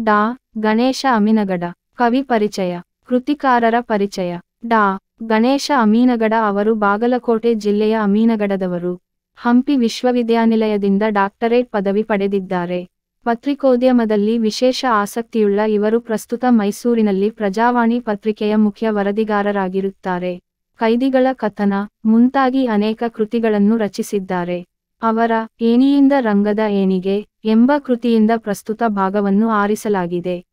ಡಾ ಗಣೇಶ ಅಮೀನಗಡ. ಕವಿ ಪರಿಚಯ. ಕೃತಿಕಾರರ ಪರಿಚಯ. ಡಾ ಗಣೇಶ ಅಮೀನಗಡ ಅವರು ಬಾಗಲಕೋಟೆ ಜಿಲ್ಲೆಯ ಅಮೀನಗಡದವರು. ಹಂಪಿ ವಿಶ್ವವಿದ್ಯಾನಿಲಯದಿಂದ ಡಾಕ್ಟರೇಟ್ ಪದವಿ ಪಡೆದಿದ್ದಾರೆ. ಪತ್ರಿಕೋದ್ಯಮದಲ್ಲಿ ವಿಶೇಷ ಆಸಕ್ತಿಯುಳ್ಳ ಇವರು ಪ್ರಸ್ತುತ ಮೈಸೂರಿನಲ್ಲಿ ಪ್ರಜಾವಾಣಿ ಪತ್ರಿಕೆಯ ಮುಖ್ಯ ವರದಿಗಾರರಾಗಿರುತ್ತಾರೆ. ಕೈದಿಗಳ ಕಥನ ಮುಂತಾಗಿ ಅನೇಕ ಕೃತಿಗಳನ್ನು ರಚಿಸಿದ್ದಾರೆ. ಅವರ ಏಣಿಯಿಂದ ರಂಗದ ಏಣಿಗೆ ಎಂಬ ಕೃತಿಯಿಂದ ಪ್ರಸ್ತುತ ಭಾಗವನ್ನು ಆರಿಸಲಾಗಿದೆ.